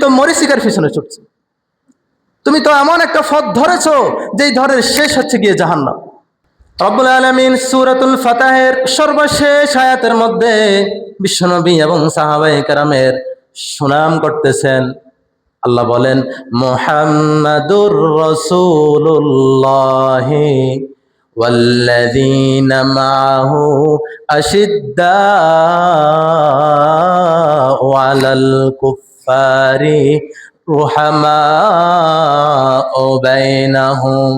তো মরিচিকার পিছনে ছুটছো। তুমি তো এমন একটা পথ ধরেছো যেই ধরের শেষ হচ্ছে গিয়ে জাহান্নাম। রব্বুল আলামিন সূরাতুল ফাতহের সর্বশেষ আয়াতের মধ্যে বিশ্বনবী এবং সাহাবায়ে কেরামের সুনাম করতেছেন। আল্লাহ বলেন, মুহাম্মাদুর রাসূলুল্লাহ ওয়াল্লাযীনা মাআহু আশিদ্দাউ আলাল কুফফারি রুহামাউ বাইনাহুম।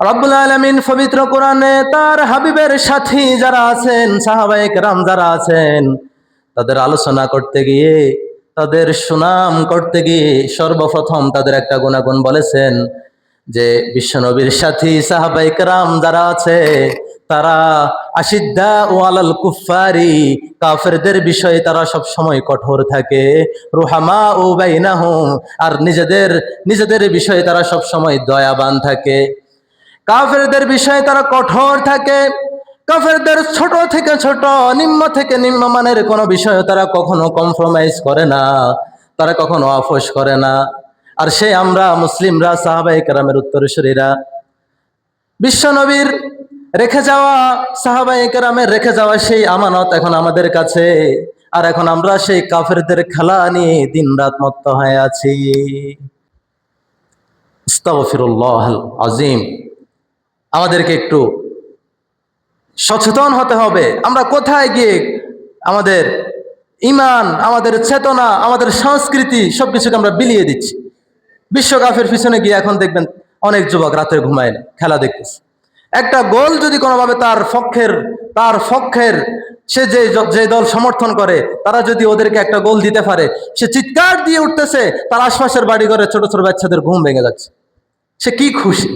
রব্বুল আলামিন পবিত্র কোরআনে তার হাবিবের সাথী যারা আছেন, সাহাবায়ে কেরাম যারা আছেন, তাদের আলোচনা করতে গিয়ে, তাদের সুনাম করতে গিয়ে সর্বপ্রথম তাদের একটা গুণাগুণ বলেছেন যে বিশ্বনবীর সাথী সাহাবায়ে কেরাম যারা আছে তারা আশিদ্দাউ আলাল কুফফারি, কাফেরদের বিষয়ে তারা সব সময় কঠোর থাকে, রুহামাউ বাইনাহুম, আর নিজেদের বিষয়ে তারা সব সময় দয়াবান থাকে। কাফেরদের বিষয়ে তারা কঠোর থাকে, কাফেরদের ছোট থেকে ছোট, নিম্ন থেকে নিম্নমানের কোনো বিষয়ে তারা কখনো কম্প্রোমাইজ করে না, তারা কখনো আপোষ করে না। আর সে আমরা মুসলিমরা, সাহাবায়ে কেরামের উত্তরসূরিরা, বিশ্বনবীর রেখে যাওয়া, সাহাবায়ে কেরামের রেখে যাওয়া সেই আমানত এখন আমাদের কাছে। আর এখন আমরা সেই কাফেরদের খেলা নিয়ে দিনরাত মত্ত হয়ে আছি। আস্তাগফিরুল্লাহল আযীম। আমাদেরকে একটু সচেতন হতে হবে। আমরা কোথায় গিয়ে আমাদের ঈমান, আমাদের চেতনা, আমাদের সংস্কৃতি সবকিছুকে আমরা বিলিয়ে দিচ্ছি। বিশ্বকাপের পিছনে গিয়ে এখন দেখবেন অনেক যুবক রাতে ঘুমায় না, খেলা দেখতেছে। একটা গোল যদি কোনোভাবে তার পক্ষের সে যে দল সমর্থন করে তারা যদি ওদেরকে একটা গোল দিতে পারে, সে চিৎকার দিয়ে উঠতেছে, তার আশপাশের বাড়ি ঘরে ছোট ছোট বাচ্চাদের ঘুম ভেঙে যাচ্ছে। সে কি খুশি।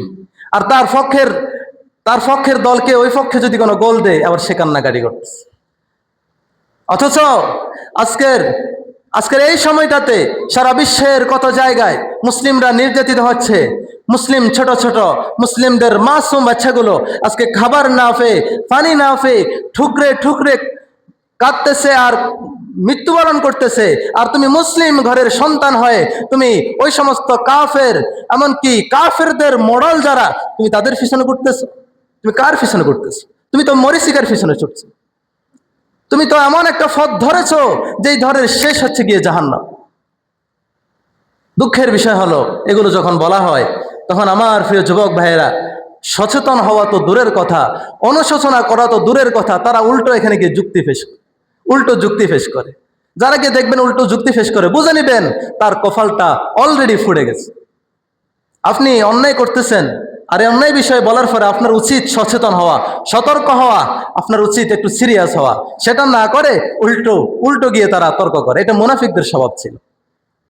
আর তার পক্ষের দলকে ওই পক্ষে যদি কোনো গোল দেয়, আবার সে কান্নাকাটি করতেছে। অথচ আজকের এই সময়টাতে সারা বিশ্বের কত জায়গায় মুসলিমরা নির্যাতিত হচ্ছে। মুসলিম ছোট ছোট মুসলিমদের মাসুম বাচ্চাগুলো আজকে খাবার না পেয়ে, পানি না পেয়ে ঠুকরে ঠুকরে কাঁদতেছে আর মৃত্যুবরণ করতেছে। আর তুমি মুসলিম ঘরের সন্তান হয়ে তুমি ওই সমস্ত কাফের, এমনকি কাফেরদের মডেল যারা, তুমি তাদের পিছনে ঘুরতেছো। তুমি কার পিছনে ঘুরতেছো? তুমি তো মরিচিকার পিছনে ছুটছো। তুমি তো এমন একটা পথ ধরেছো যেই ধরের শেষ হচ্ছে গিয়ে জাহান্নাম। দুঃখের বিষয় হলো, এগুলো যখন বলা হয় তখন আমার প্রিয় যুবক ভাইয়েরা, সচেতন হওয়া তো দূরের কথা, অনুশোচনা করা তো দূরের কথা, তারা উল্টো এখানে গিয়ে উল্টো যুক্তি পেশ করে। যারা গিয়ে দেখবেন উল্টো যুক্তি পেশ করে, বুঝে নিবেন তার কপালটা অলরেডি ফুড়ে গেছে। আপনি অন্যায় করতেছেন, আর এই অন্যায় বিষয়ে বলার পরে আপনার উচিত সচেতন হওয়া, সতর্ক হওয়া, আপনার উচিত একটু সিরিয়াস হওয়া। সেটা না করে উল্টো গিয়ে তারা তর্ক করে। এটা মুনাফিকদের স্বভাব ছিল।